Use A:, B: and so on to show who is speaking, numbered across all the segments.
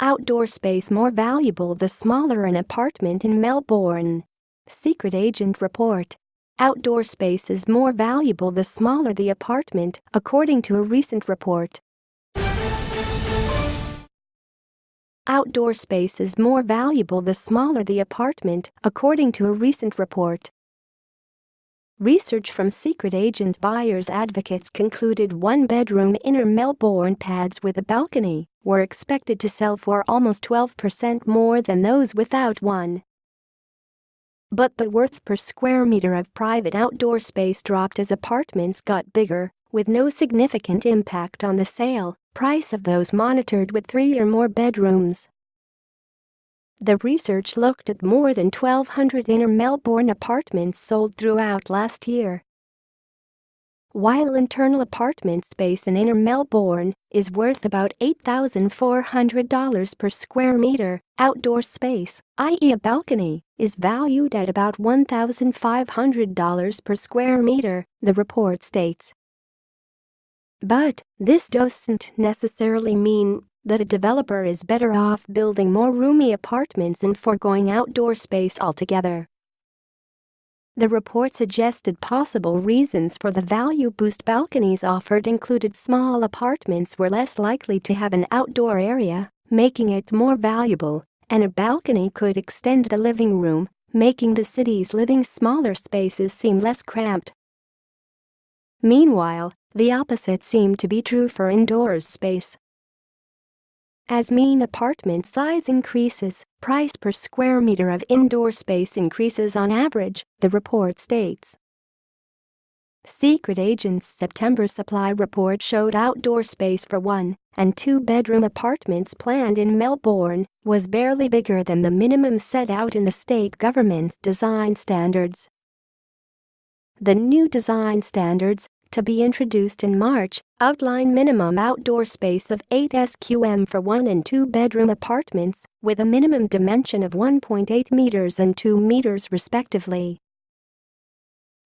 A: Outdoor space more valuable the smaller an apartment in Melbourne. Secret agent report. Outdoor space is more valuable the smaller the apartment, according to a recent report. Outdoor space is more valuable the smaller the apartment, according to a recent report. Research from secret agent buyers advocates concluded one-bedroom inner Melbourne pads with a balcony were expected to sell for almost 12% more than those without one. But the worth per square meter of private outdoor space dropped as apartments got bigger, with no significant impact on the sale price of those monitored with 3 or more bedrooms. The research looked at more than 1,200 inner Melbourne apartments sold throughout last year. While internal apartment space in inner Melbourne is worth about $8,400 per square meter, outdoor space, i.e. a balcony, is valued at about $1,500 per square meter, the report states. But this doesn't necessarily mean that a developer is better off building more roomy apartments and foregoing outdoor space altogether. The report suggested possible reasons for the value boost balconies offered included small apartments were less likely to have an outdoor area, making it more valuable, and a balcony could extend the living room, making the city's living smaller spaces seem less cramped. Meanwhile, the opposite seemed to be true for indoors space. As mean apartment size increases, price per square meter of indoor space increases on average, the report states. Secret agent's September supply report showed outdoor space for 1- and 2-bedroom apartments planned in Melbourne was barely bigger than the minimum set out in the state government's design standards. The new design standards, to be introduced in March, outline minimum outdoor space of 8 sqm for 1- and 2-bedroom apartments, with a minimum dimension of 1.8 meters and 2 meters respectively.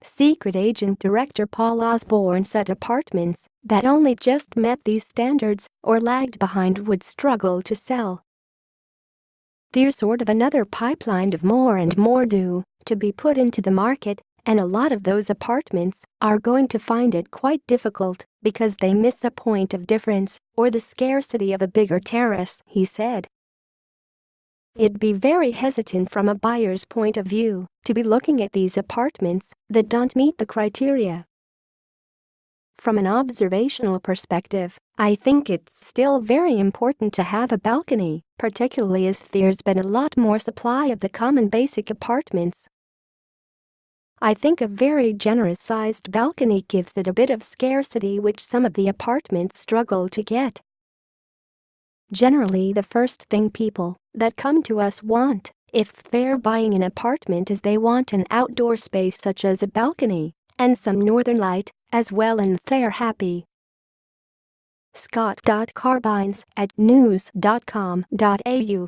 A: Secret agent director Paul Osborne said apartments that only just met these standards or lagged behind would struggle to sell. There's sort of another pipeline of more and more due to be put into the market, and a lot of those apartments are going to find it quite difficult because they miss a point of difference or the scarcity of a bigger terrace, he said. It'd be very hesitant from a buyer's point of view to be looking at these apartments that don't meet the criteria. From an observational perspective, I think it's still very important to have a balcony, particularly as there's been a lot more supply of the common basic apartments. I think a very generous-sized balcony gives it a bit of scarcity which some of the apartments struggle to get. Generally, the first thing people that come to us want, if they're buying an apartment, is they want an outdoor space such as a balcony and some northern light as well, and they're happy. Scott.Carbines@news.com.au